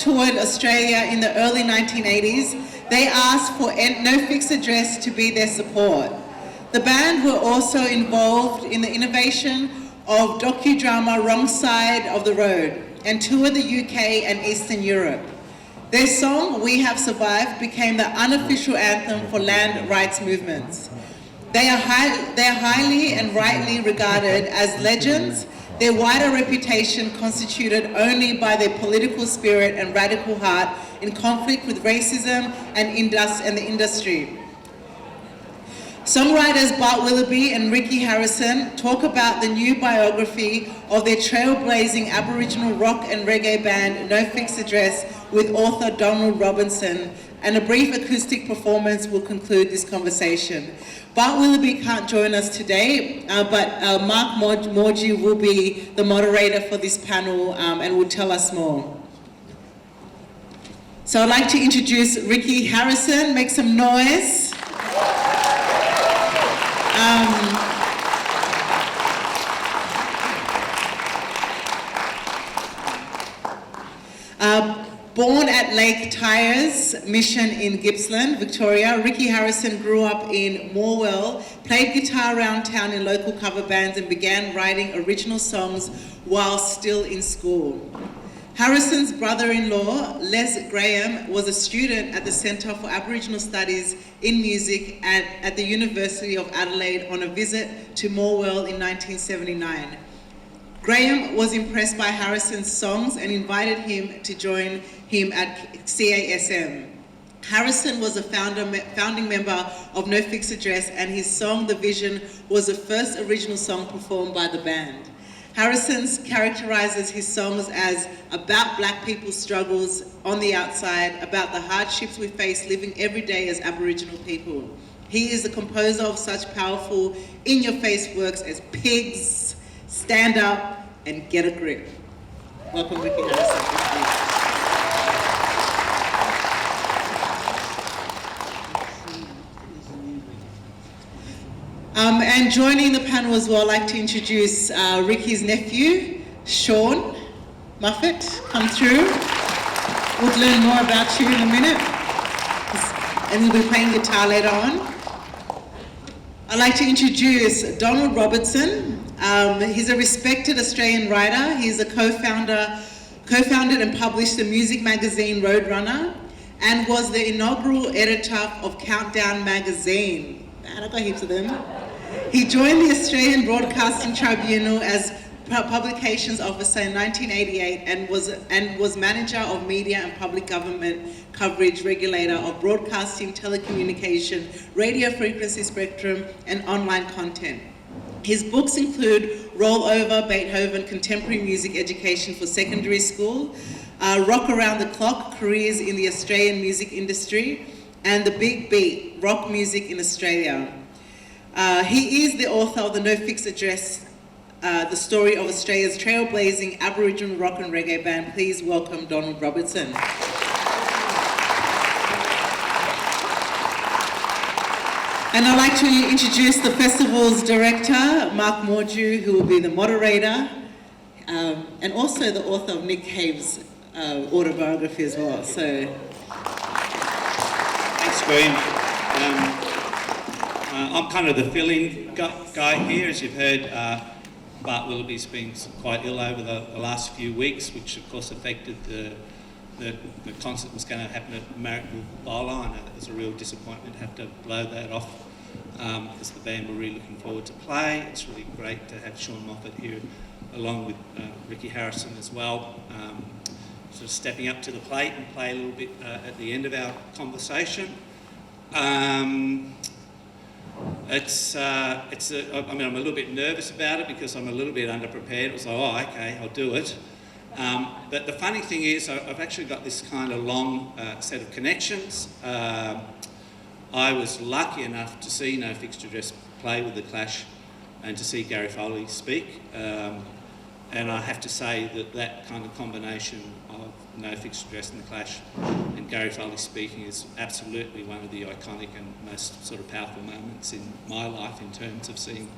toured Australia in the early 1980s, they asked for No Fixed Address to be their support. The band were also involved in the innovation of docudrama Wrong Side of the Road and toured the UK and Eastern Europe. Their song, We Have Survived, became the unofficial anthem for land rights movements. They are highly and rightly regarded as legends, their wider reputation constituted only by their political spirit and radical heart in conflict with racism and the industry. Songwriters Bart Willoughby and Ricky Harrison talk about the new biography of their trailblazing Aboriginal rock and reggae band No Fixed Address with author Donald Robertson, and a brief acoustic performance will conclude this conversation. Bart Willoughby can't join us today, but Mark Morgie will be the moderator for this panel and will tell us more. So I'd like to introduce Ricky Harrison. Make some noise. Born at Lake Tyers Mission in Gippsland, Victoria, Ricky Harrison grew up in Morwell, played guitar around town in local cover bands and began writing original songs while still in school. Harrison's brother-in-law, Les Graham, was a student at the Centre for Aboriginal Studies in Music at the University of Adelaide on a visit to Morwell in 1979. Graham was impressed by Harrison's songs and invited him to join him at CASM. Harrison was a founding member of No Fixed Address, and his song The Vision was the first original song performed by the band. Harrison characterises his songs as about black people's struggles on the outside, about the hardships we face living every day as Aboriginal people. He is the composer of such powerful, in-your-face works as Pigs, Stand Up, and Get a Grip. Welcome, Ricky Harrison. And joining the panel as well, I'd like to introduce Ricky's nephew, Sean Muffet. Come through. We'll learn more about you in a minute. And he'll be playing guitar later on. I'd like to introduce Donald Robertson. He's a respected Australian writer. He's a co-founded and published the music magazine Roadrunner and was the inaugural editor of Countdown magazine. Man, I've got heaps of them. He joined the Australian Broadcasting Tribunal as Publications Officer in 1988 and was Manager of Media and Public Government Coverage Regulator of Broadcasting, Telecommunication, Radio Frequency Spectrum and Online Content. His books include Roll Over, Beethoven, Contemporary Music Education for Secondary School, Rock Around the Clock, Careers in the Australian Music Industry, and The Big Beat, Rock Music in Australia. He is the author of the No Fixed Address, the story of Australia's trailblazing Aboriginal rock and reggae band. Please welcome Donald Robertson. And I'd like to introduce the festival's director, Mark Morgie, who will be the moderator, and also the author of Nick Cave's autobiography as well. So, thanks, Queen. I'm kind of the fill-in guy here. As you've heard, Bart Willoughby's been quite ill over the last few weeks, which of course affected the concert that was going to happen at Marrickville Bowler. I know that was a real disappointment to have to blow that off because the band were really looking forward to play. It's really great to have Sean Moffat here along with Ricky Harrison as well, sort of stepping up to the plate and play a little bit at the end of our conversation. I'm a little bit nervous about it because I'm a little bit underprepared. It was like, oh, okay, I'll do it. But the funny thing is, I've actually got this kind of long set of connections. I was lucky enough to see No Fixed Address play with The Clash and to see Gary Foley speak. And I have to say that kind of combination of No Fixed Address and The Clash and Gary Foley speaking is absolutely one of the iconic and most sort of powerful moments in my life in terms of seeing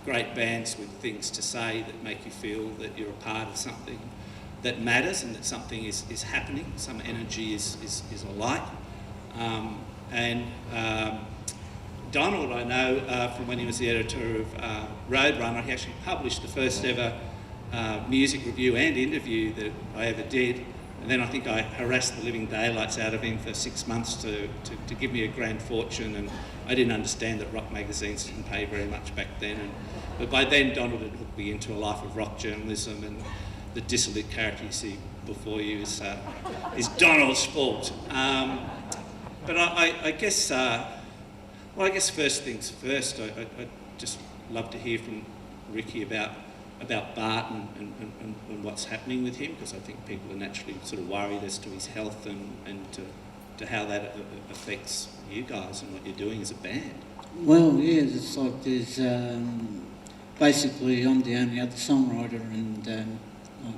great bands with things to say that make you feel that you're a part of something that matters and that something is happening, some energy is alight. Donald, I know from when he was the editor of Roadrunner, he actually published the first ever music review and interview that I ever did. And then I think I harassed the living daylights out of him for 6 months to give me a grand fortune, and I didn't understand that rock magazines didn't pay very much back then. But by then Donald had hooked me into a life of rock journalism, and the dissolute character you see before you is Donald's fault. But I guess, I guess first things first, I'd just love to hear from Ricky about Bart and what's happening with him, because I think people are naturally sort of worried as to his health and to how that affects you guys and what you're doing as a band. Well, yeah, it's like there's basically I'm the only other songwriter and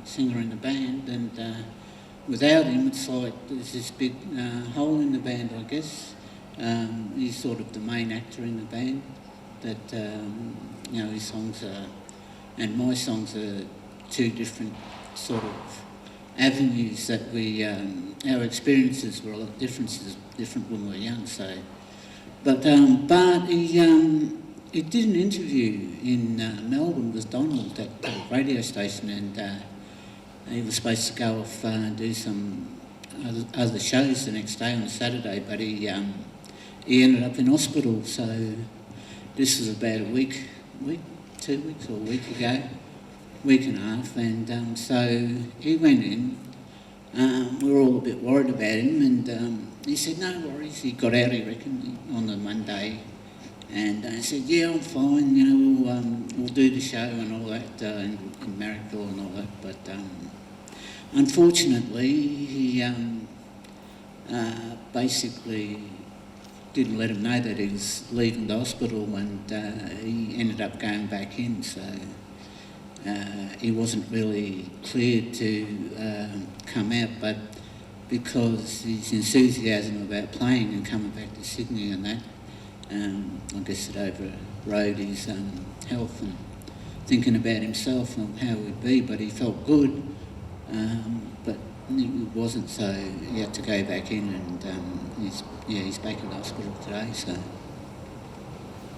singer in the band, and without him it's like there's this big hole in the band, I guess. He's sort of the main actor in the band, that his songs are, and my songs are two different sort of avenues that we, our experiences were a lot different when we were young, so. But Bart, he did an interview in Melbourne with Donald at the radio station, and he was supposed to go off and do some other shows the next day on a Saturday, but he ended up in hospital, so this was about a week, 2 weeks or a week ago, week and a half, and so he went in. We were all a bit worried about him, and he said, no worries. He got out, he reckoned, on the Monday, and I said, yeah, I'm fine, we'll do the show and all that in Marrickville and all that, but unfortunately he basically didn't let him know that he was leaving the hospital, and he ended up going back in, so he wasn't really cleared to come out, but because his enthusiasm about playing and coming back to Sydney and that, I guess it overrode his health and thinking about himself and how it would be, but he felt good, but it wasn't, so he had to go back in, and he's back in the hospital today, so.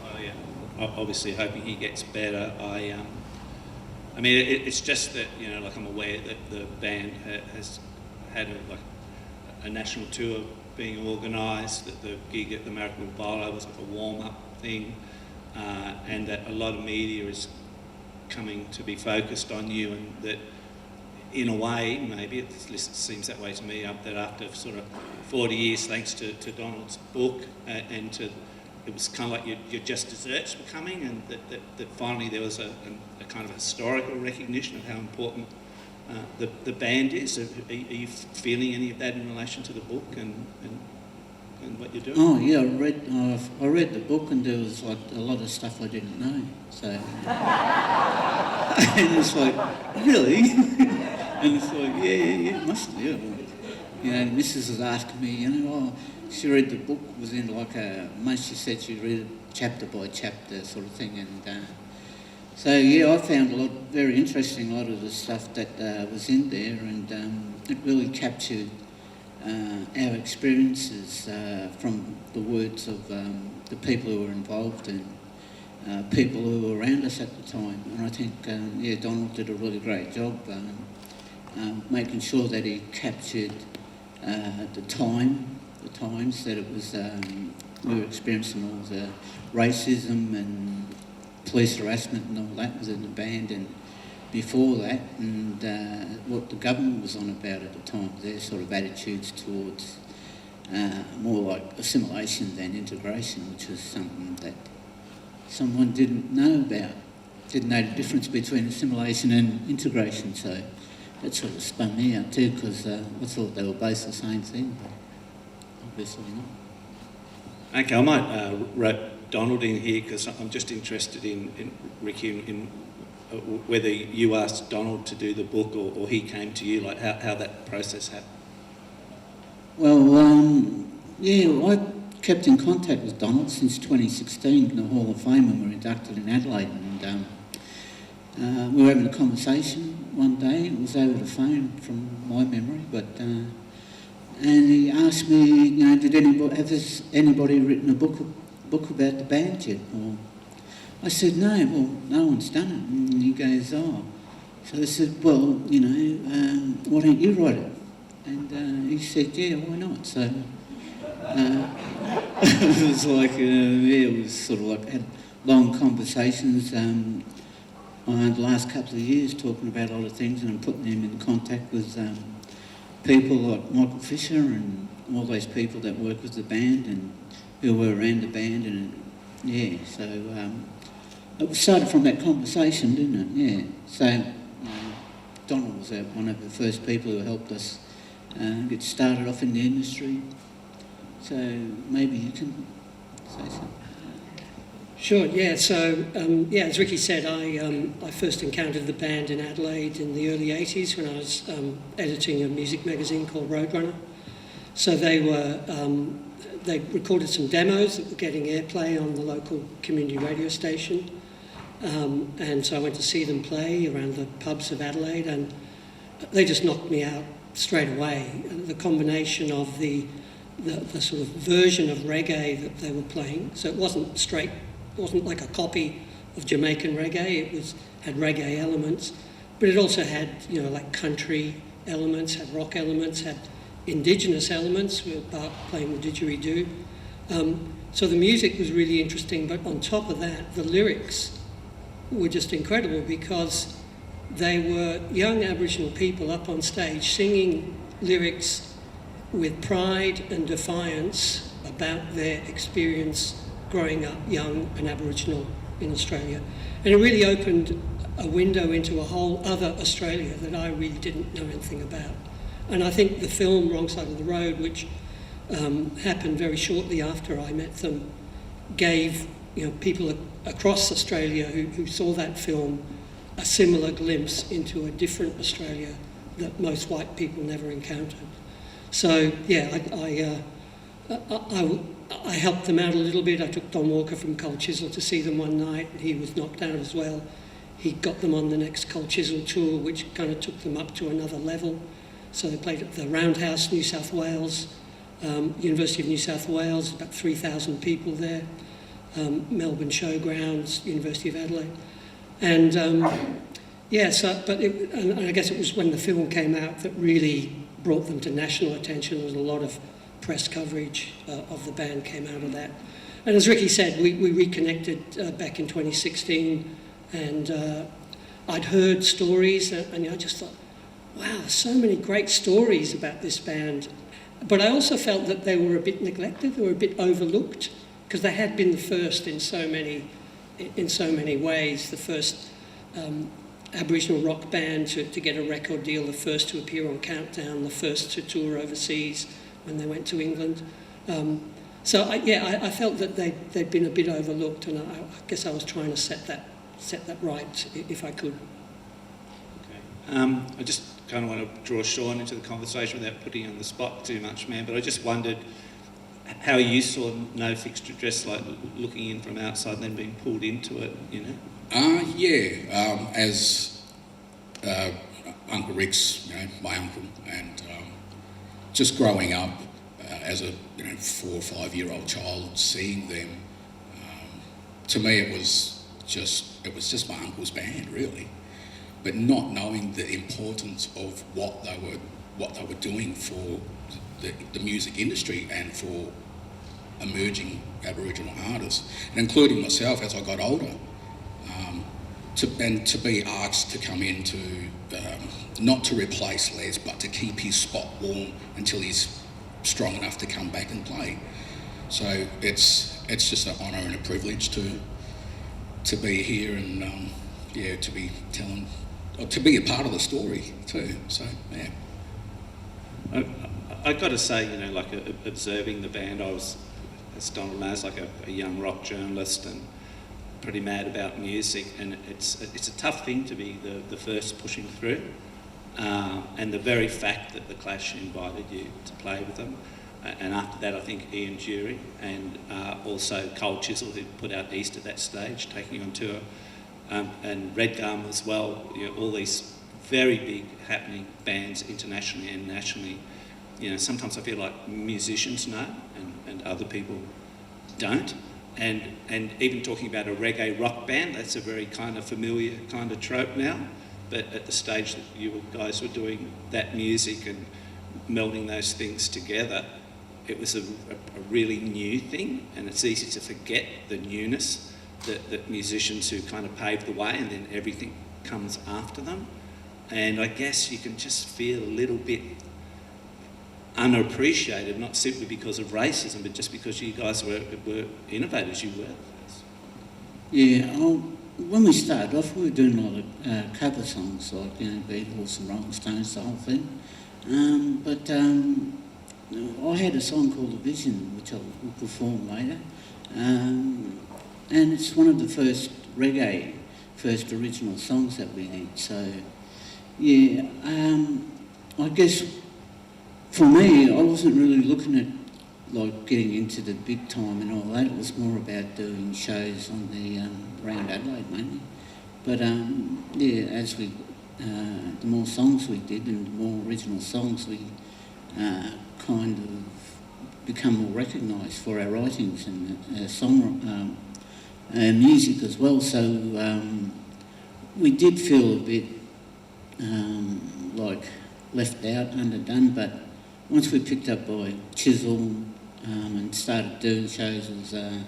Oh yeah, obviously hoping he gets better. I mean, it's just that, I'm aware that the band has had a national tour being organised, that the gig at the Marrickville Bolo was like a warm-up thing, and that a lot of media is coming to be focused on you, and that in a way, maybe it seems that way to me, that after sort of 40 years, thanks to Donald's book, and to, it was kind of like your just desserts were coming, and that finally there was a kind of historical recognition of how important the band is. Are you feeling any of that in relation to the book and what you're doing? Oh yeah, I read the book, and there was like a lot of stuff I didn't know. So and it's like, really? And it's like, yeah, must, yeah. Mrs. was asking me, she read the book within like a month. She said she read it chapter by chapter sort of thing, and so yeah, I found very interesting, a lot of the stuff that was in there, and it really captured our experiences from the words of the people who were involved and people who were around us at the time. And I think, Donald did a really great job making sure that he captured the times that it was, we were experiencing all the racism and police harassment and all that within the band, and before that, and what the government was on about at the time, their sort of attitudes towards more like assimilation than integration, which was something that someone didn't know about, didn't know the difference between assimilation and integration, so that sort of spun me out too, because I thought they were both the same thing, but obviously not. Okay, I might write Donald in here, because I'm just interested in Ricky, in whether you asked Donald to do the book or he came to you, like how that process happened. Well, I kept in contact with Donald since 2016 in the Hall of Fame when we were inducted in Adelaide, and we were having a conversation one day. It was over the phone from my memory, but and he asked me, did anybody written a book about the band yet? Or I said, no. Well, no one's done it. And he goes, oh. So I said, well, why don't you write it? And he said, yeah, why not? So it was like, it was sort of like had long conversations the last couple of years talking about a lot of things and putting them in contact with people like Michael Fisher and all those people that work with the band and who were around the band so it started from that conversation, didn't it? Yeah. So Donald was one of the first people who helped us get started off in the industry. So maybe you can say something. Sure, yeah. So, as Ricky said, I first encountered the band in Adelaide in the early 80s when I was editing a music magazine called Roadrunner. So they recorded some demos that were getting airplay on the local community radio station. And so I went to see them play around the pubs of Adelaide, and they just knocked me out straight away. The combination of the sort of version of reggae that they were playing, so it wasn't like a copy of Jamaican reggae. It had reggae elements, but it also had like country elements, had rock elements, had indigenous elements with Bart playing the didgeridoo. So the music was really interesting, but on top of that, the lyrics were just incredible because they were young Aboriginal people up on stage singing lyrics with pride and defiance about their experience growing up young and Aboriginal in Australia. And it really opened a window into a whole other Australia that I really didn't know anything about. And I think the film Wrong Side of the Road, which happened very shortly after I met them, gave people across Australia who saw that film a similar glimpse into a different Australia that most white people never encountered. So yeah, I helped them out a little bit. I took Don Walker from Cold Chisel to see them one night, and he was knocked out as well. He got them on the next Cold Chisel tour, which kind of took them up to another level. So they played at the Roundhouse, New South Wales, University of New South Wales, about 3,000 people there, Melbourne Showgrounds, University of Adelaide. And and I guess it was when the film came out that really brought them to national attention. There was a lot of press coverage of the band came out of that. And as Ricky said, we reconnected back in 2016, and I'd heard stories, and I just thought, wow, so many great stories about this band. But I also felt that they were a bit neglected, they were a bit overlooked, because they had been the first in so many ways, the first Aboriginal rock band to get a record deal, the first to appear on Countdown, the first to tour overseas when they went to England. I felt that they'd been a bit overlooked, and I guess I was trying to set that right if I could. Okay. I just kind of want to draw Sean into the conversation without putting you on the spot too much, man, but I just wondered how you saw No Fixed Address, like looking in from outside and then being pulled into it, As Uncle Rick's, my uncle, and just growing up as a 4 or 5 year old child, seeing them, to me it was just my uncle's band, really, but not knowing the importance of what they were doing for the music industry and for emerging Aboriginal artists, and including myself as I got older. To be asked to come in to, not to replace Les, but to keep his spot warm until he's strong enough to come back and play. So it's just an honour and a privilege to be here and to be to be a part of the story too. So yeah. I got to say, observing the band, I was, as Donald knows, like a young rock journalist and pretty mad about music, and it's a tough thing to be the first pushing through, and the very fact that the Clash invited you to play with them, and after that I think Ian Jury and also Cold Chisel, who put out East at that stage, taking on tour, and Red Gum as well, all these very big happening bands internationally and nationally. You know, sometimes I feel like musicians know and other people don't. And even talking about a reggae rock band, that's a very kind of familiar kind of trope now. But at the stage that you guys were doing that music and melding those things together, it was a really new thing, and it's easy to forget the newness that musicians who kind of paved the way and then everything comes after them. And I guess you can just feel a little bit unappreciated, not simply because of racism, but just because you guys were innovators, you were. Yeah, when we started off, we were doing a lot of cover songs, like, you know, Beatles and Rolling Stones, the whole thing. But I had a song called The Vision, which I will perform later. And it's one of the first original songs that we did. So, yeah, I guess for me, I wasn't really looking at like getting into the big time and all that. It was more about doing shows on the around Adelaide mainly. But yeah, as we the more songs we did and the more original songs, we kind of become more recognised for our writings and song music as well. So we did feel a bit like left out, underdone, but once we picked up by Chisel and started doing shows, it was, like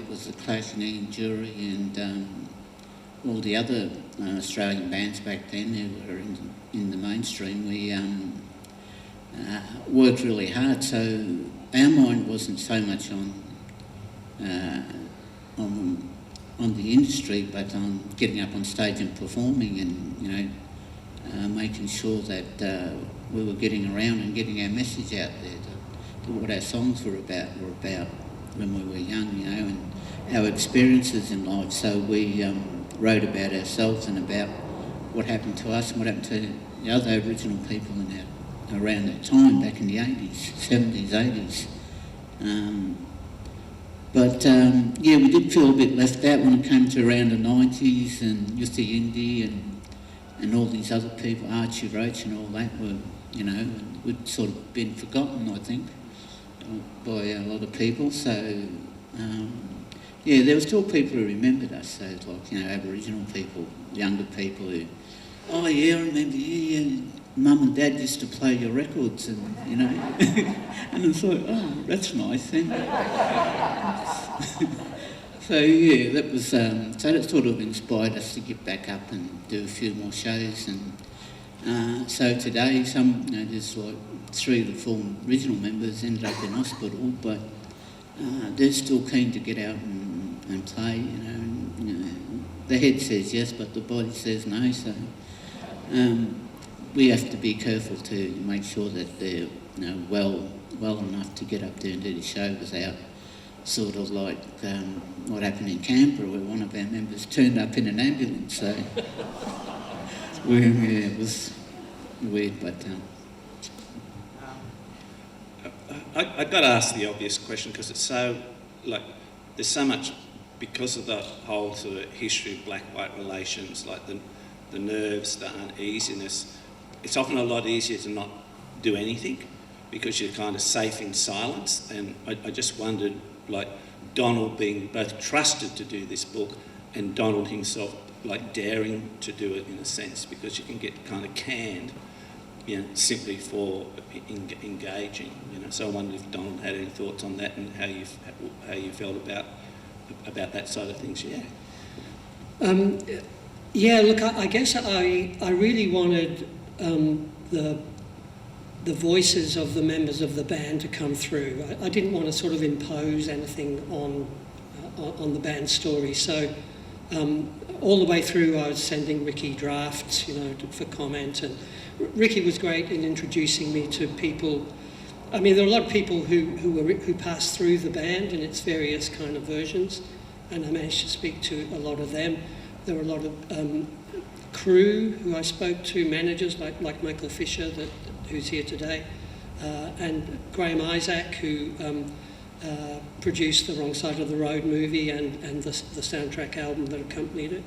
was the Clash and Ian Jury and all the other Australian bands back then who were in the mainstream, we worked really hard. So our mind wasn't so much on the industry, but on getting up on stage and performing and, you know, making sure that we were getting around and getting our message out there to what our songs were about when we were young, you know, and our experiences in life. So we wrote about ourselves and about what happened to us and what happened to the other Aboriginal people around that time, back in the 80s, 70s, 80s. But yeah, we did feel a bit left out when it came to around the 90s, and Yothu, Yindi and all these other people, Archie Roach and all that were, you know, we'd sort of been forgotten, I think, by a lot of people. So yeah, there were still people who remembered us, so like, you know, Aboriginal people, younger people who, oh yeah, I remember, yeah, Mum and Dad used to play your records, and, you know, and I thought, oh, that's nice then. So yeah, that was, so that sort of inspired us to get back up and do a few more shows. And so today, you know, there's like 3 of the 4 original members ended up in hospital, but they're still keen to get out and play, you know, and, you know. The head says yes, but the body says no, so we have to be careful to make sure that they're, you know, well enough to get up there and do the show without sort of like what happened in Canberra, where one of our members turned up in an ambulance. So yeah, it was weird, but I got to ask the obvious question, because it's so, like, there's so much, because of the whole sort of history of black-white relations, like the nerves, the uneasiness. It's often a lot easier to not do anything because you're kind of safe in silence. And I just wondered, like, Donald being both trusted to do this book and Donald himself, like, daring to do it in a sense, because you can get kind of canned, you know, simply for engaging, you know. So I wondered if Donald had any thoughts on that and how you felt about that side of things. Yeah. Yeah, look, I guess I really wanted the voices of the members of the band to come through. I didn't want to sort of impose anything on the band's story. So all the way through, I was sending Ricky drafts, you know, for comment, and Ricky was great in introducing me to people. I mean, there are a lot of people who passed through the band in its various kind of versions, and I managed to speak to a lot of them. There were a lot of crew who I spoke to, managers like Michael Fisher, who's here today, and Graham Isaac, who produced the Wrong Side of the Road movie and the soundtrack album that accompanied it.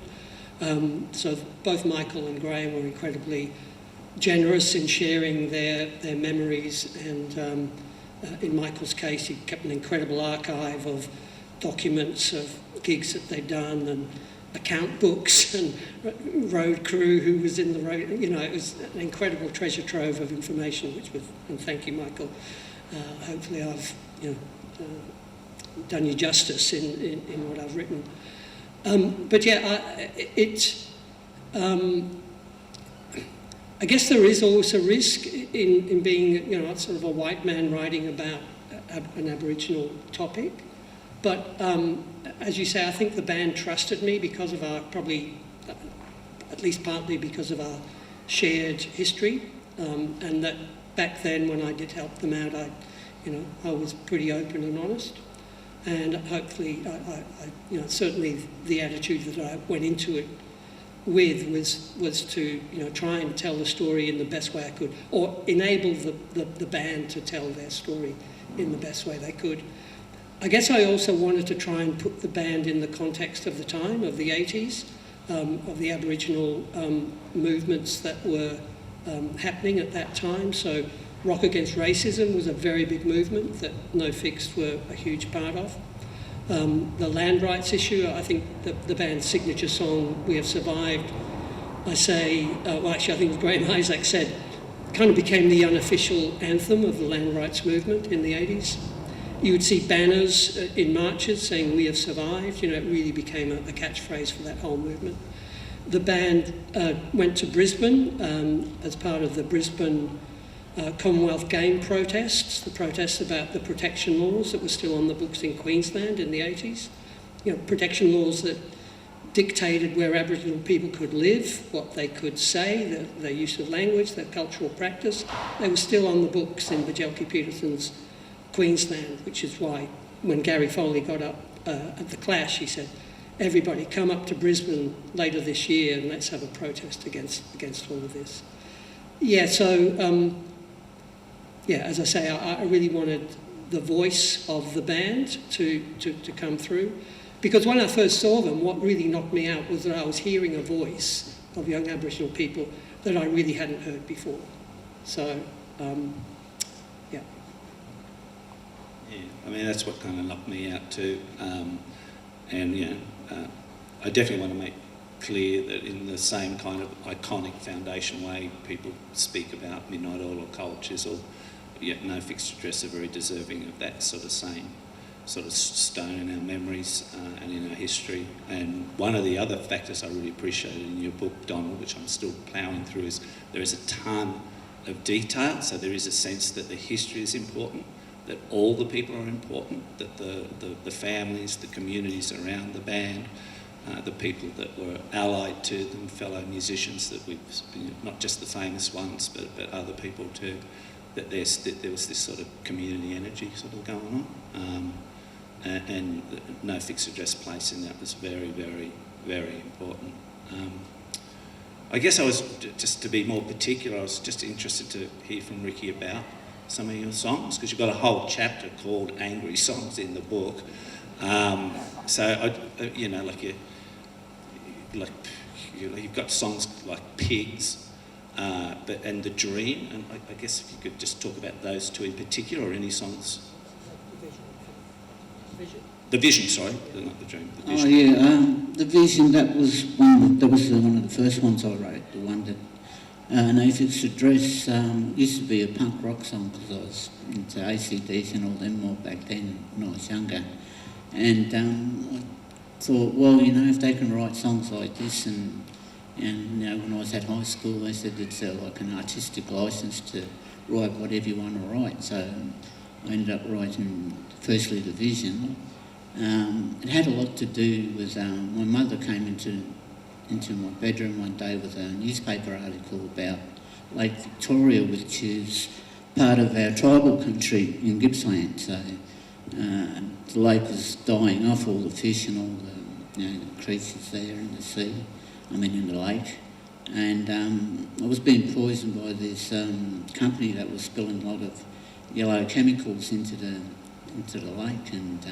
So both Michael and Graham were incredibly generous in sharing their memories, and in Michael's case, he kept an incredible archive of documents of gigs that they'd done and account books and road crew who was in the road. You know, it was an incredible treasure trove of information, and thank you, Michael. Hopefully I've, done you justice in what I've written. But yeah, I guess there is always a risk in being, sort of a white man writing about an Aboriginal topic. But as you say, I think the band trusted me because of at least partly because of our shared history, and that back then when I did help them out, I was pretty open and honest. And hopefully, certainly the attitude that I went into it with was to try and tell the story in the best way I could, or enable the band to tell their story in the best way they could. I guess I also wanted to try and put the band in the context of the time, of the 80s, of the Aboriginal movements that were happening at that time. So Rock Against Racism was a very big movement that No Fixed were a huge part of. The land rights issue, I think the band's signature song, We Have Survived, I think it was Graham Isaac said, kind of became the unofficial anthem of the land rights movement in the 80s. You would see banners in marches saying We Have Survived. It really became a catchphrase for that whole movement. The band went to Brisbane as part of the Brisbane Commonwealth Game protests, the protests about the protection laws that were still on the books in Queensland in the 80s. Protection laws that dictated where Aboriginal people could live, what they could say, their use of language, their cultural practice. They were still on the books in Bajelki Peterson's Queensland, which is why when Gary Foley got up at the Clash, he said, everybody come up to Brisbane later this year and let's have a protest against all of this. Yeah, so, as I say, I really wanted the voice of the band to come through. Because when I first saw them, what really knocked me out was that I was hearing a voice of young Aboriginal people that I really hadn't heard before. So, Yeah, I mean, that's what kind of knocked me out too. I definitely want to make clear that in the same kind of iconic foundation way people speak about Midnight Oil or cultures, or No Fixed Address are very deserving of that sort of same sort of stone in our memories and in our history. And one of the other factors I really appreciated in your book, Donald, which I'm still ploughing through, is there is a ton of detail. So there is a sense that the history is important, that all the people are important, that the families, the communities around the band, the people that were allied to them, fellow musicians that we've, not just the famous ones, but other people too, that there was this sort of community energy sort of going on. And No Fixed Address place in that was very, very, very important. I guess I was, just to be more particular, I was just interested to hear from Ricky about some of your songs, because you've got a whole chapter called Angry Songs in the book. You've got songs like Pigs, and The Dream, and I guess if you could just talk about those two in particular, or any songs. The Vision, sorry, not The Dream. The Vision. Oh yeah, The Vision. That was one of the first ones I wrote. The one that No Fixed Address used to be a punk rock song, because I was into ACDC and all them more back then when I was younger. And I thought, well, if they can write songs like this, and when I was at high school, they said it's like an artistic license to write whatever you want to write. So I ended up writing firstly The Vision. It had a lot to do with my mother came into my bedroom one day with a newspaper article about Lake Victoria, which is part of our tribal country in Gippsland. So the lake was dying off, all the fish and all the creatures there in the sea, in the lake. And I was being poisoned by this company that was spilling a lot of yellow chemicals into the lake, and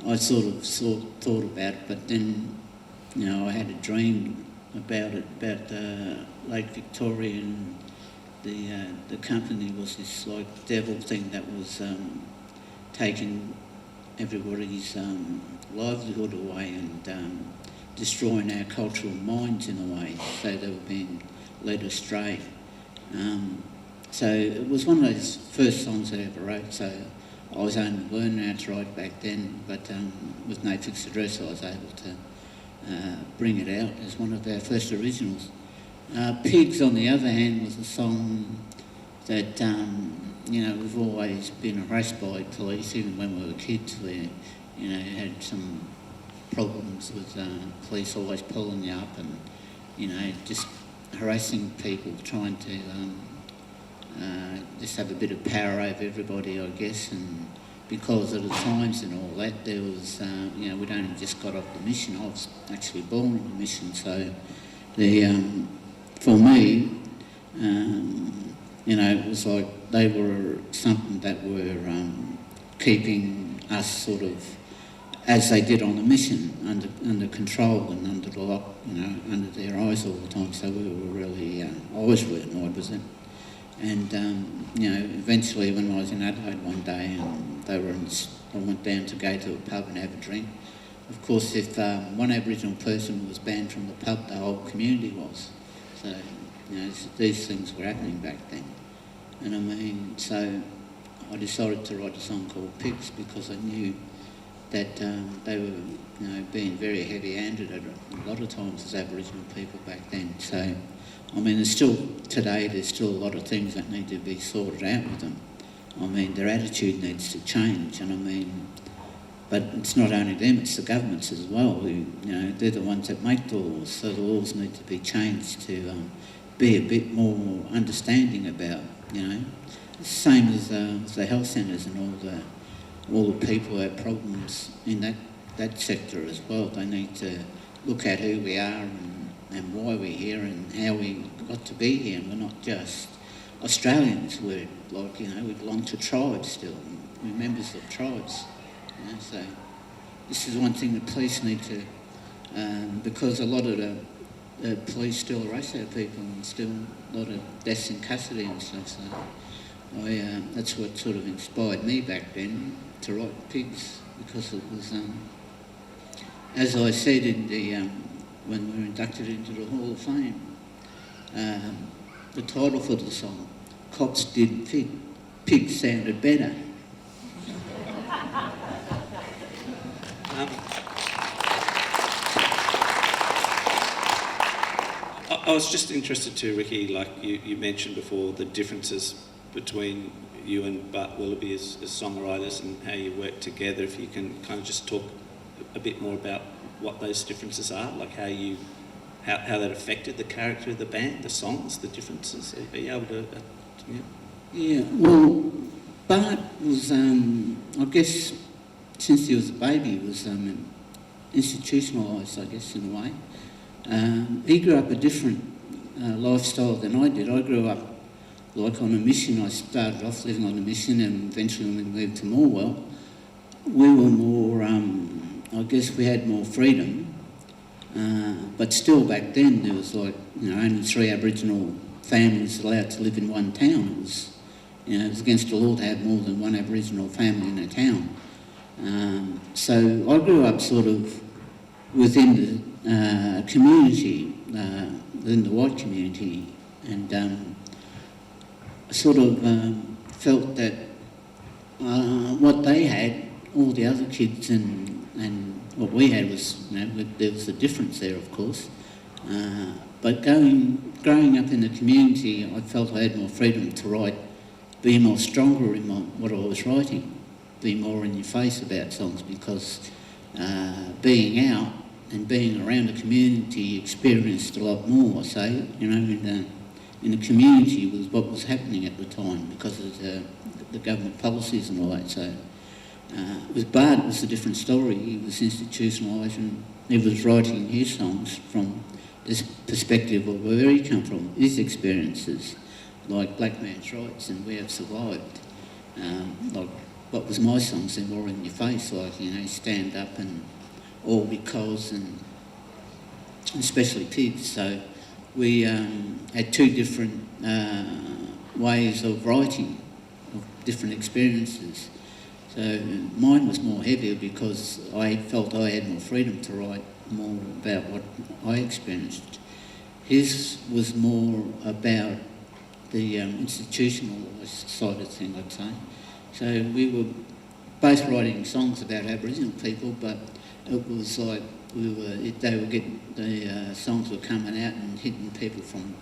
I sort of thought about it, but then I had a dream about it, about Lake Victoria, and the company was this like devil thing that was taking everybody's livelihood away and destroying our cultural minds in a way, so they were being led astray. So it was one of those first songs I ever wrote, so I was only learning how to write back then, but with no fixed address I was able to bring it out as one of our first originals. Pigs, on the other hand, was a song that, we've always been harassed by police, even when we were kids. We, had some problems with police always pulling you up and, just harassing people, trying to just have a bit of power over everybody, I guess. And because of the times and all that, there was, we'd only just got off the mission. I was actually born on the mission, so for me, it was like they were something that were keeping us sort of, as they did on the mission, under control and under the lock, under their eyes all the time. So we were really, I was really annoyed with them. And, eventually when I was in Adelaide one day and I went down to go to a pub and have a drink. Of course, if one Aboriginal person was banned from the pub, the whole community was. So, these things were happening back then. And so I decided to write a song called Pigs because I knew that they were, being very heavy-handed at a lot of times as Aboriginal people back then. So, there's still a lot of things that need to be sorted out with them. Their attitude needs to change, but it's not only them, it's the governments as well who, they're the ones that make the laws, so the laws need to be changed to be a bit more understanding about, same as the health centres and all the people who have problems in that sector as well. They need to look at who we are and why we're here and how we got to be here. And we're not just Australians, we're like, we belong to tribes still. We're members of tribes. So this is one thing the police need to, because a lot of the police still arrest our people and still a lot of deaths in custody and stuff. So that's what sort of inspired me back then to write Pigs, because it was, as I said in the when we were inducted into the Hall of Fame, the title for the song, Cops Did Pig, Pigs sounded better. I was just interested too, Ricky, like you mentioned before, the differences between you and Bart Willoughby as songwriters and how you work together. If you can kind of just talk a bit more about what those differences are, like how that affected the character of the band, the songs, the differences. Are you able to? Yeah. Well, Bart was, I guess, since he was a baby, was institutionalised, I guess, in a way. He grew up a different lifestyle than I did. I grew up like on a mission. I started off living on a mission, and eventually when we moved to Morwell, we were more, I guess we had more freedom, but still back then there was like, only 3 Aboriginal families allowed to live in one town. It was, it was against the law to have more than one Aboriginal family in a town. So I grew up sort of within the community, within the white community, and sort of felt that what they had, all the other kids and what we had was, there was a difference there, of course. But growing up in the community, I felt I had more freedom to write, be more stronger in what I was writing, be more in your face about songs, because being out and being around the community, you experienced a lot more, I say, in the community was what was happening at the time because of the government policies and all that. So with Bart, it was a different story. He was institutionalised and he was writing his songs from this perspective of where he come from, his experiences, like Black Man's Rights and We Have Survived. Like what was my songs, they're more in your face, like, stand up and all because and especially kids. So we had two different ways of writing, of different experiences. So mine was more heavier because I felt I had more freedom to write more about what I experienced. His was more about the institutionalised side of things, I'd say. So we were both writing songs about Aboriginal people, but it was like the songs were coming out and hitting people from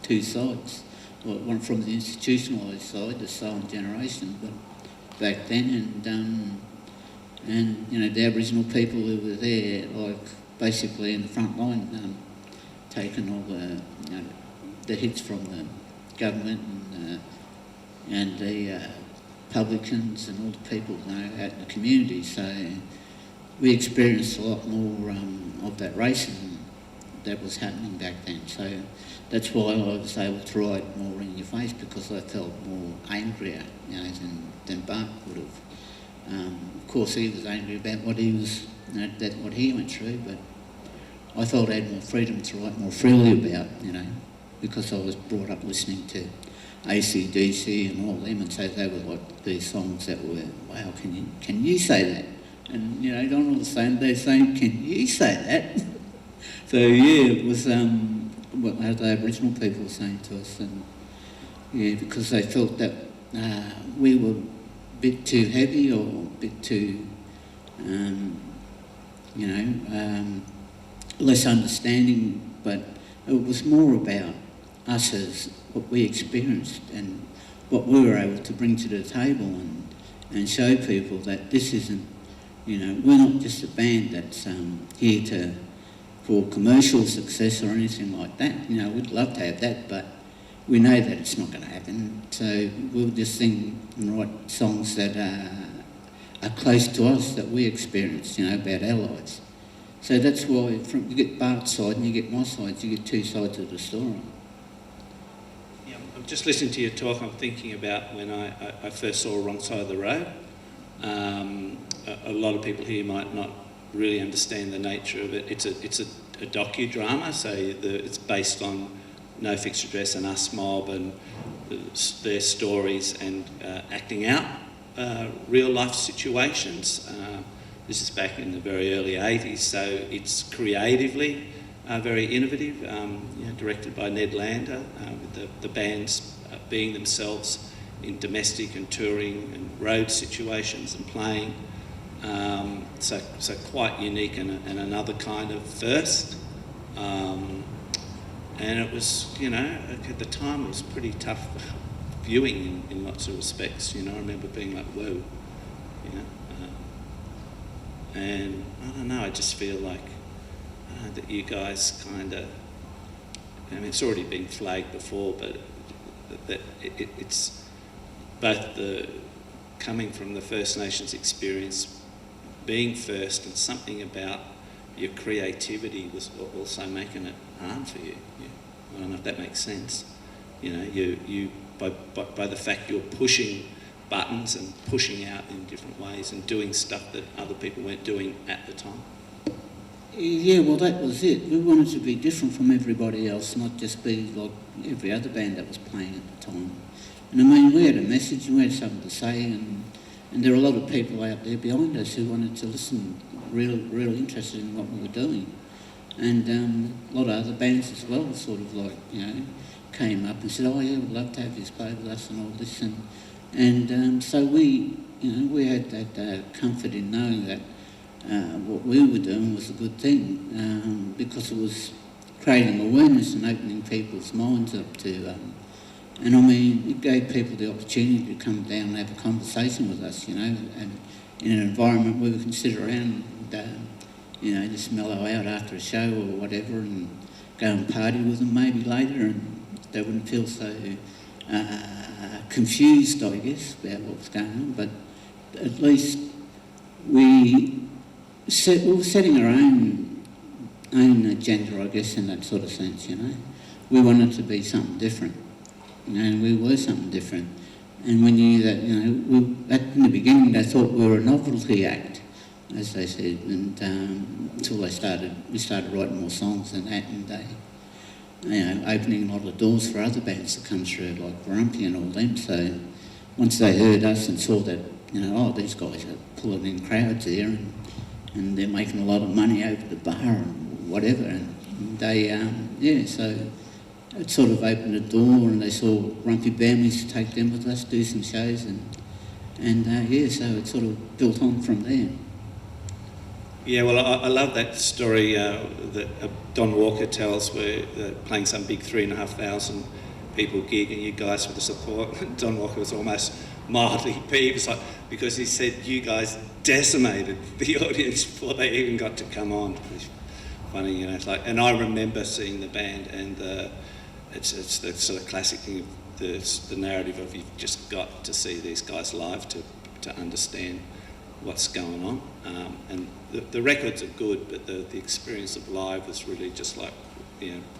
two sides. Well, one from the institutionalised side, the silent generation, but back then, and you know, the Aboriginal people who were there, like basically in the front line, taking all the hits from the government and the publicans and all the people, you know, out in the community. So we experienced a lot more of that racism that was happening back then. So that's why I was able to write more in your face, because I felt more angrier, you know, than Bart would have. Of course, he was angry about what he was, you know, what he went through, but I felt I had more freedom to write more freely about, you know, because I was brought up listening to AC/DC and all them, and so they were like these songs that were, wow, can you say that? And you know, Donald was saying, they're saying, can you say that? So yeah, it was what the Aboriginal people were saying to us, and yeah, because they felt that we were a bit too heavy or a bit too, you know, less understanding, but it was more about us as what we experienced and what we were able to bring to the table and show people that this isn't, you know, we're not just a band that's here for commercial success or anything like that. You know, we'd love to have that, but we know that it's not going to happen. So we'll just sing and write songs that are close to us, that we experienced, you know, about our lives. So that's why you get Bart's side and you get my side, you get two sides of the story. Yeah, I'm just listening to your talk. I'm thinking about when I first saw Wrong Side of the Road. A lot of people here might not really understand the nature of it. It's a docudrama, so it's based on No Fixed Address and Us Mob and their stories and acting out real life situations. This is back in the very early 80s, so it's creatively very innovative, you know, directed by Ned Lander, with the bands being themselves in domestic and touring and road situations and playing. So quite unique and another kind of first. And it was, you know, at the time it was pretty tough viewing in lots of respects. You know, I remember being like, whoa, you know. And I don't know, I just feel like that you guys kind of, I mean, it's already been flagged before, but that it's both the coming from the First Nations experience, being first, and something about your creativity was also making it hard for you. Yeah. I don't know if that makes sense. You know, you by the fact you're pushing buttons and pushing out in different ways and doing stuff that other people weren't doing at the time. Yeah, well, that was it. We wanted to be different from everybody else, not just be like every other band that was playing at the time. And I mean, we had a message and we had something to say, and there were a lot of people out there behind us who wanted to listen, real interested in what we were doing. And a lot of other bands as well sort of like, you know, came up and said, oh yeah, we'd love to have you play with us and all this. And so we, you know, we had that comfort in knowing that what we were doing was a good thing, because it was creating awareness and opening people's minds up to, and I mean, it gave people the opportunity to come down and have a conversation with us, you know, and in an environment where we can sit around and, you know, just mellow out after a show or whatever and go and party with them maybe later, and they wouldn't feel so confused, I guess, about what was going on. But at least we were setting our own agenda, I guess, in that sort of sense, you know. We wanted to be something different, you know, and we were something different. And we knew that, you know, in the beginning they thought we were a novelty act, as they said, and until we started writing more songs and that, and they, opening a lot of doors for other bands to come through, like Warumpi and all them. So once they heard us and saw that, these guys are pulling in crowds here, and they're making a lot of money over the bar and whatever, and they, so it sort of opened a door, and they saw Warumpi band, we used to take them with us, do some shows, so it sort of built on from there. Yeah, well, I love that story that Don Walker tells, where they're playing some big 3,500 people gig, and you guys were the support. Don Walker was almost mildly peeved, because he said you guys decimated the audience before they even got to come on. It's funny, and I remember seeing the band, and it's the sort of classic thing, the narrative of you've just got to see these guys live to understand what's going on. And the records are good, but the experience of live was really just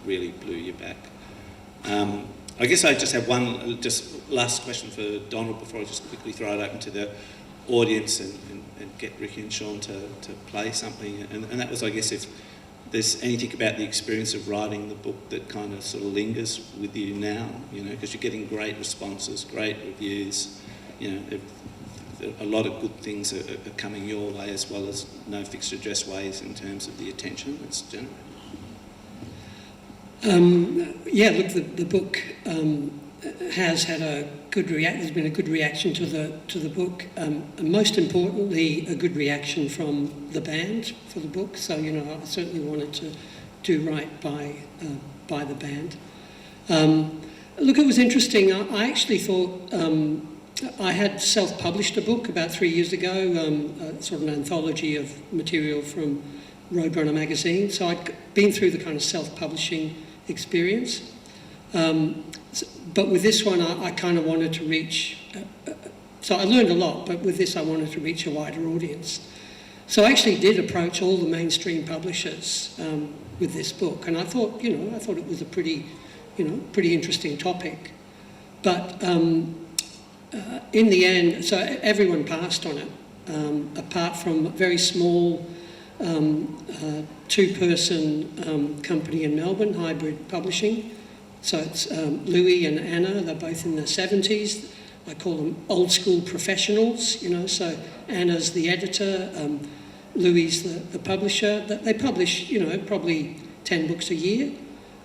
really blew you back. I guess I just have one last question for Donald before I just quickly throw it open to the audience and get Ricky and Sean to play something. And that was, I guess, if there's anything about the experience of writing the book that kind of sort of lingers with you now, because you're getting great responses, great reviews, a lot of good things are coming your way, as well as no fixed address ways in terms of the attention that's generated. The book has had there's been a good reaction to the book, and most importantly, a good reaction from the band for the book. So, I certainly wanted to do right by the band. It was interesting. I actually thought I had self-published a book about 3 years ago, sort of an anthology of material from Roadrunner magazine. So I'd been through the kind of self-publishing experience. But with this one, I kind of wanted to reach... so I learned a lot, but with this I wanted to reach a wider audience. So I actually did approach all the mainstream publishers with this book, and I thought it was a pretty interesting topic. But in the end, so everyone passed on it, apart from a very small two-person company in Melbourne, Hybrid Publishing. So it's Louis and Anna, they're both in their 70s. I call them old school professionals, so Anna's the editor, Louis the publisher. They publish, probably 10 books a year.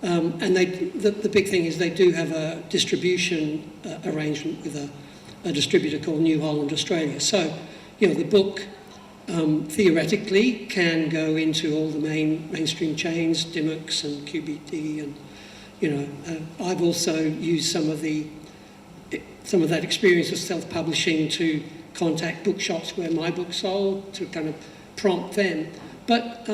And the big thing is they do have a distribution arrangement with a distributor called New Holland Australia. So, the book theoretically can go into all the mainstream chains, Dymocks and QBD, and I've also used some of that experience of self-publishing to contact bookshops where my book sold, to kind of prompt them. But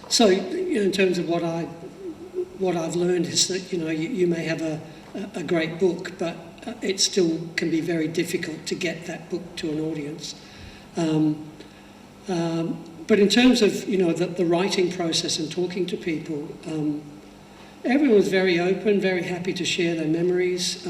so in terms of what I've learned is that you may have a great book, but it still can be very difficult to get that book to an audience. But in terms of the writing process and talking to people, everyone was very open, very happy to share their memories.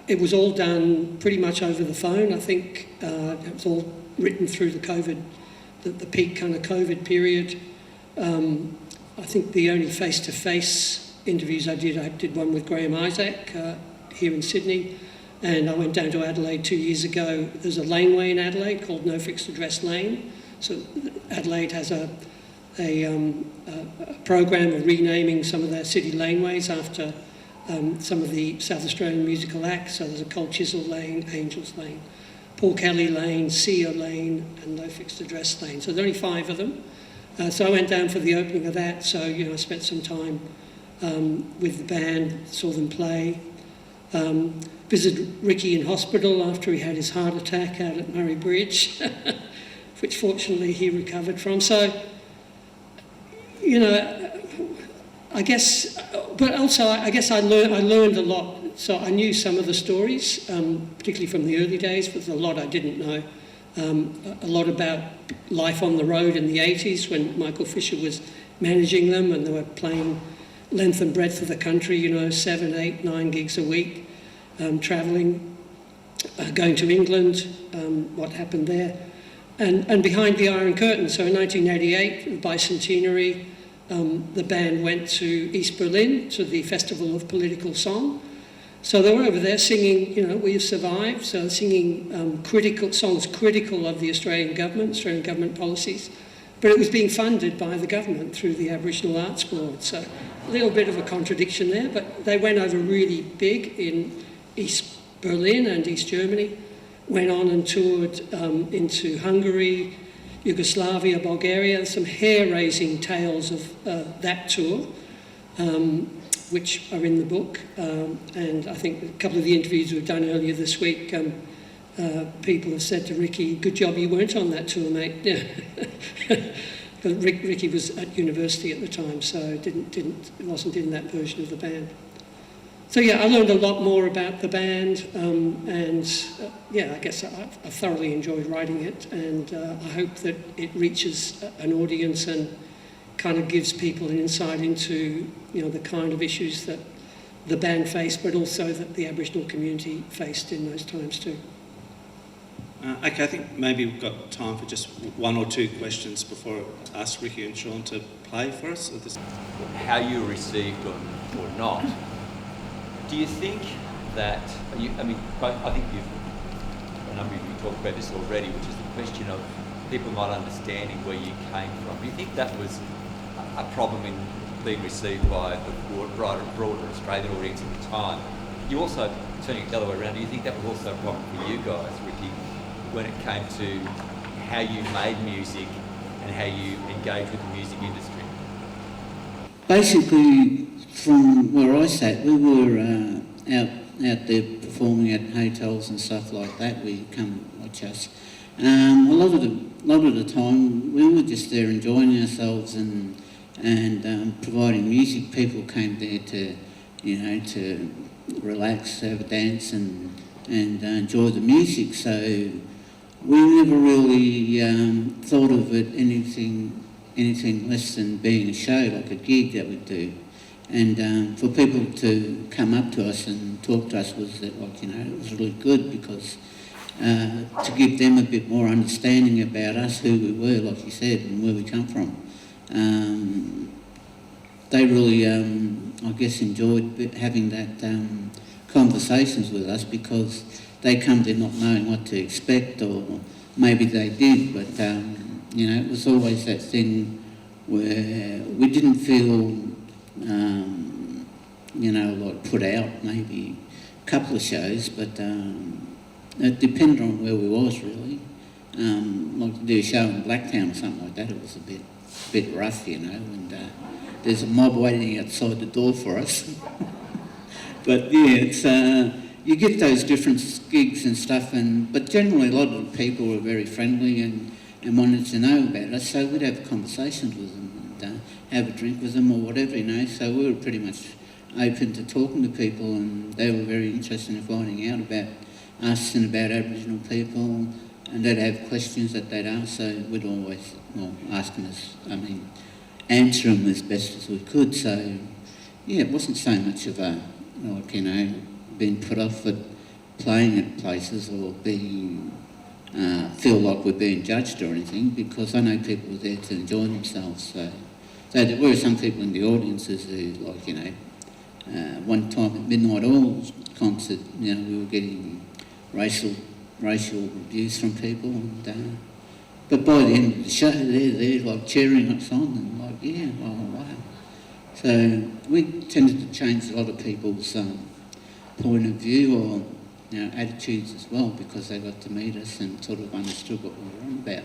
It was all done pretty much over the phone. I think it was all written through the peak kind of COVID period. I think the only face-to-face interviews I did one with Graham Isaac here in Sydney, and I went down to Adelaide 2 years ago. There's a laneway in Adelaide called No Fixed Address Lane. So Adelaide has a program of renaming some of their city laneways after some of the South Australian musical acts. So there's a Cold Chisel Lane, Angels Lane, Paul Kelly Lane, Sia Lane, and No Fixed Address Lane. So there are only 5 of them. So I went down for the opening of that. So I spent some time with the band, saw them play. Visited Ricky in hospital after he had his heart attack out at Murray Bridge, which fortunately he recovered from. So, I guess, but also I guess I learned a lot. So I knew some of the stories, particularly from the early days, but there's a lot I didn't know. A lot about life on the road in the 80s when Michael Fisher was managing them and they were playing length and breadth of the country, 7, 8, 9 gigs a week, travelling. going to England, what happened there, and behind the Iron Curtain. So in 1988, the bicentenary, the band went to East Berlin to the Festival of Political Song. So they were over there singing, you know, "We Have Survived," so singing songs critical of the Australian government policies. But it was being funded by the government through the Aboriginal Arts Board. So a little bit of a contradiction there, but they went over really big in East Berlin and East Germany, went on and toured into Hungary, Yugoslavia, Bulgaria. Some hair-raising tales of that tour, which are in the book. And I think a couple of the interviews we've done earlier this week, people have said to Ricky, "Good job you weren't on that tour, mate." But Ricky was at university at the time, so wasn't in that version of the band. So yeah, I learned a lot more about the band, and I guess I thoroughly enjoyed writing it, and I hope that it reaches an audience and kind of gives people an insight into, you know, the kind of issues that the band faced, but also that the Aboriginal community faced in those times too. Okay, I think maybe we've got time for just one or two questions before I ask Ricky and Sean to play for us. How you were received or not, do you think that, I think a number of you talked about this already, which is the question of people not understanding where you came from. Do you think that was a problem in being received by the broader Australian audience at the time? You also, turning it the other way around, do you think that was also a problem for you guys, Ricky, when it came to how you made music and how you engage with the music industry? Basically, from where I sat, we were out there performing at hotels and stuff like that. We come watch us. A lot of the time, we were just there enjoying ourselves and providing music. People came there to relax, have a dance, and enjoy the music. So we never really thought of it anything less than being a show, like a gig that we'd do. And for people to come up to us and talk to us was that, it was really good, because to give them a bit more understanding about us, who we were, like you said, and where we come from. They really, I guess, enjoyed having that conversations with us, because they come there not knowing what to expect, or maybe they did, but it was always that thing where we didn't feel, like put out. Maybe a couple of shows, but it depended on where we was really. Like to do a show in Blacktown or something like that, it was a bit rough, and there's a mob waiting outside the door for us. But yeah, it's you get those different gigs and stuff, but generally a lot of the people were very friendly and wanted to know about us, so we'd have conversations with them and have a drink with them or whatever, so we were pretty much open to talking to people, and they were very interested in finding out about us and about Aboriginal people, and they'd have questions that they'd ask, so we'd always ask them answer them as best as we could. So yeah, it wasn't so much of a being put off at playing at places or being feel like we're being judged or anything, because I know people were there to enjoy themselves. So there were some people in the audiences who, one time at Midnight Oil concert, we were getting racial abuse from people, but by the end of the show, they're cheering us on and wow. So we tended to change a lot of people's point of view or attitudes as well, because they got to meet us and sort of understood what we were on about.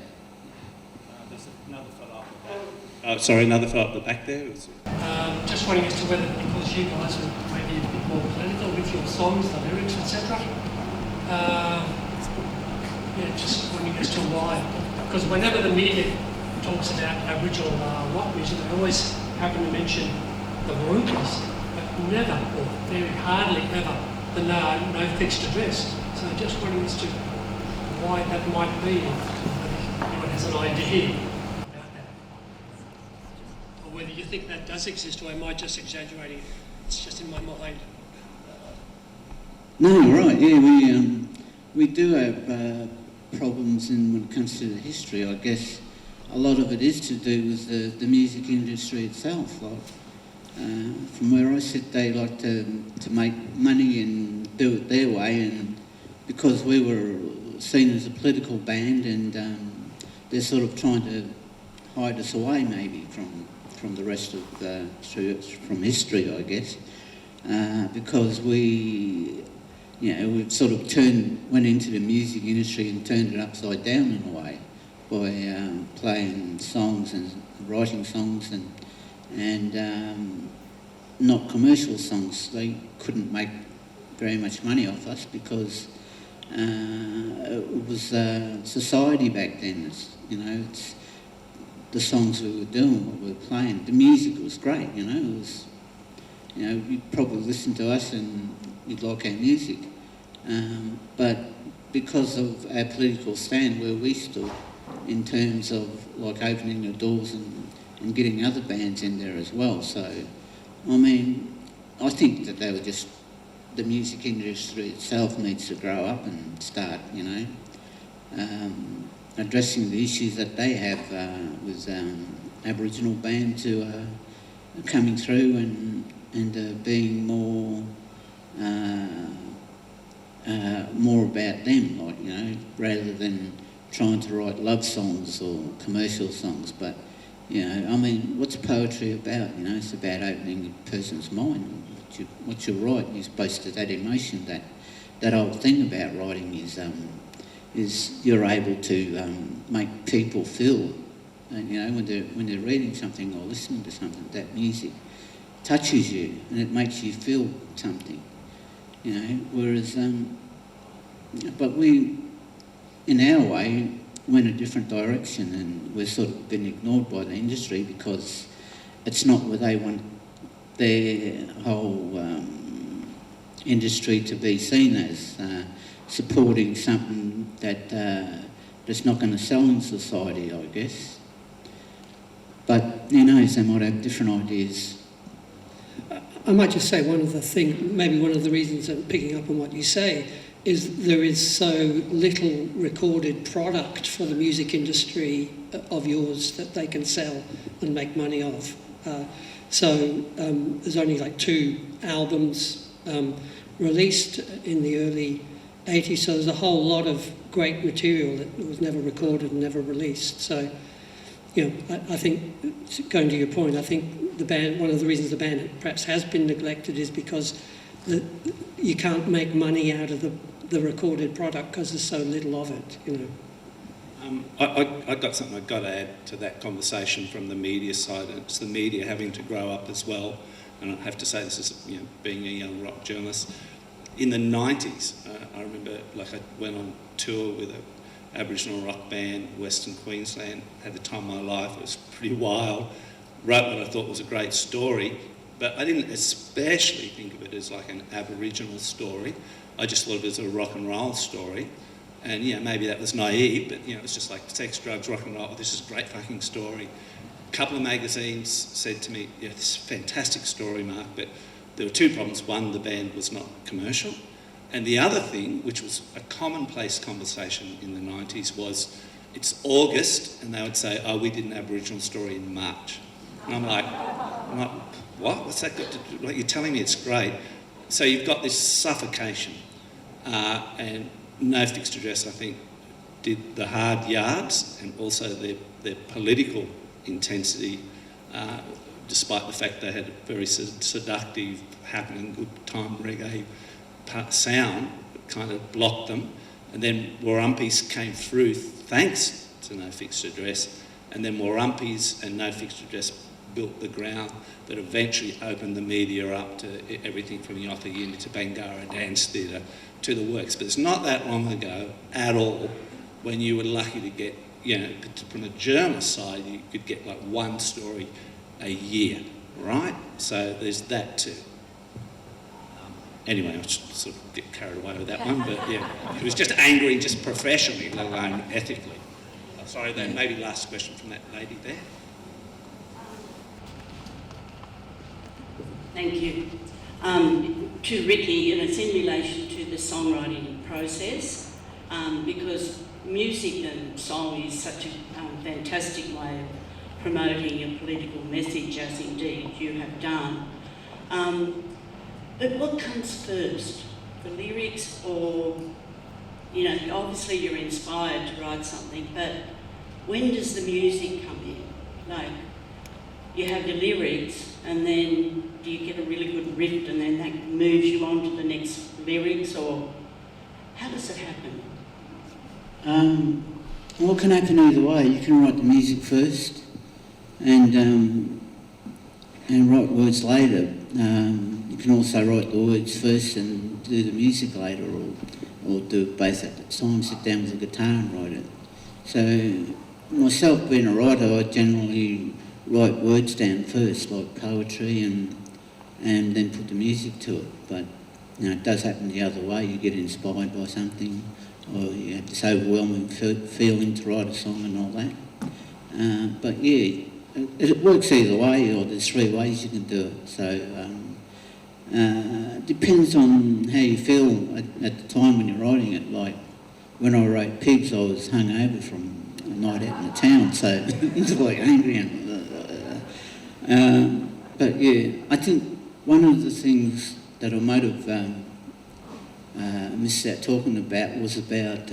There's another fellow up the back. Sorry, another fellow up the back there. Just wondering as to whether, because you guys are maybe a bit more political with your songs, the lyrics, etc. Just wondering as to why. Because whenever the media talks about Aboriginal rock music, they always happen to mention the Warumpis, but never, or very hardly ever, the no fixed address. So just wondering as to why that might be, if anyone has an idea about that. Or whether you think that does exist, or am I just exaggerating it? It's just in my mind. No, you're right. Yeah, we do have problems when it comes to the history. I guess a lot of it is to do with the music industry itself. Like, from where I sit, they like to make money and do it their way, and because we were seen as a political band, and they're sort of trying to hide us away maybe from the rest of from history, I guess, because we've sort of went into the music industry and turned it upside down in a way by playing songs and writing songs and not commercial songs. They couldn't make very much money off us because it was society back then. It's the songs we were doing, what we were playing. The music was great, It was, you'd probably listen to us and you'd like our music. But because of our political stand where we stood in terms of like opening the doors and getting other bands in there as well. So, I mean, I think that they were just, the music industry itself needs to grow up and start, addressing the issues that they have with Aboriginal bands who are coming through and being more about them, like, rather than trying to write love songs or commercial songs. But, I mean, what's poetry about? It's about opening a person's mind. What you write, you're supposed to, that emotion, that old thing about writing is you're able to make people feel, when they're reading something or listening to something, that music touches you and it makes you feel something, whereas, but we, in our way, went a different direction, and we've sort of been ignored by the industry because it's not where they want their whole industry to be seen as, supporting something that's not going to sell in society, I guess. But who knows, they might have different ideas. I might just say one of the reasons I'm picking up on what you say is there is so little recorded product for the music industry of yours that they can sell and make money off. So there's only like 2 albums released in the early 80s, so there's a whole lot of great material that was never recorded and never released. So, I think, going to your point, I think the band, one of the reasons the band perhaps has been neglected is because you can't make money out of the recorded product because there's so little of it, I got something I've got to add to that conversation from the media side. It's the media having to grow up as well. And I have to say this is, being a young rock journalist. In the 90s, I remember, I went on tour with an Aboriginal rock band, Western Queensland, had the time of my life. It was pretty wild. Wrote what I thought was a great story, but I didn't especially think of it as like an Aboriginal story. I just thought of it as a rock and roll story. And maybe that was naive, but it's just like sex, drugs, rock and roll. This is a great fucking story. A couple of magazines said to me, this is a fantastic story, Mark, but there were 2 problems. One, the band was not commercial. And the other thing, which was a commonplace conversation in the 90s, was it's August, and they would say, we did an Aboriginal story in March. And I'm like, what? What's that got to do? Like, you're telling me it's great. So you've got this suffocation. And No Fixed Address, I think, did the hard yards and also their political intensity, despite the fact they had a very seductive, happening, good time reggae sound, kind of blocked them. And then Warumpi's came through thanks to No Fixed Address, and then Warumpi's and No Fixed Address built the ground that eventually opened the media up to everything from Yothu, Yindi to Bangarra Dance Theatre to the works. But it's not that long ago at all when you were lucky to get, from the journalist side, you could get like 1 story a year, right? So there's that too. Anyway, I sort of get carried away with that one, but it was just angry, just professionally, let alone ethically. Sorry, then maybe last question from that lady there. Thank you. To Ricky, and it's in relation to the songwriting process. because music and song is such a fantastic way of promoting a political message, as indeed you have done. But what comes first, the lyrics, or, you know, obviously you're inspired to write something, but when does the music come in? Like, you have the lyrics, and then do you get a really good riff, and then that moves you on to the next lyrics, or how does it happen? Well, it can happen either way. You can write the music first, and write words later. You can also write the words first and do the music later, or do both at the time. Sit down with the guitar and write it. So, myself being a writer, I generally write words down first, like poetry, and then put the music to it. But you know, it does happen the other way. You get inspired by something, or you have this overwhelming feeling to write a song and all that. But yeah, it works either way, or there's three ways you can do it. So depends on how you feel at the time when you're writing it. Like when I wrote Pigs, I was hungover from a night out in the town, so it was like angry. But yeah, I think one of the things that I might have missed out talking about was about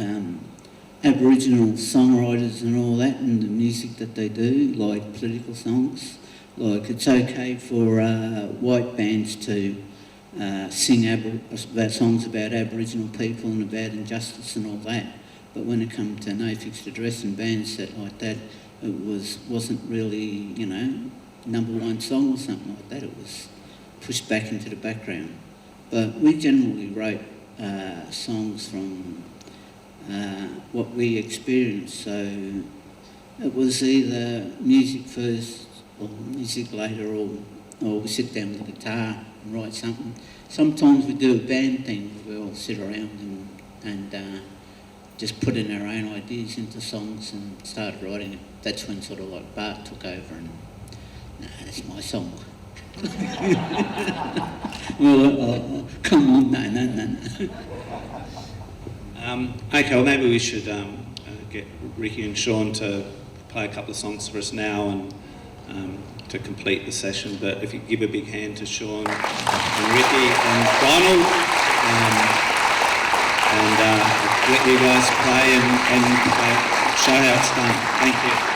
Aboriginal songwriters and all that, and the music that they do, like political songs. Like, it's okay for white bands to sing about songs about Aboriginal people and about injustice and all that, but when it comes to No Fixed Address and bands that like that, it wasn't really, you know, #1 song or something like that. It was pushed back into the background. But we generally wrote songs from what we experienced, so it was either music first or music later, or we sit down with a guitar and write something. Sometimes we do a band thing where we'll sit around and just put in our own ideas into songs and start writing it. That's when sort of like Bart took over and, no, that's my song. Well, come on, no. Okay, well maybe we should get Ricky and Sean to play a couple of songs for us now and to complete the session. But if you give a big hand to Sean and Ricky and Donald, and let you guys play and show how it's done. Thank you.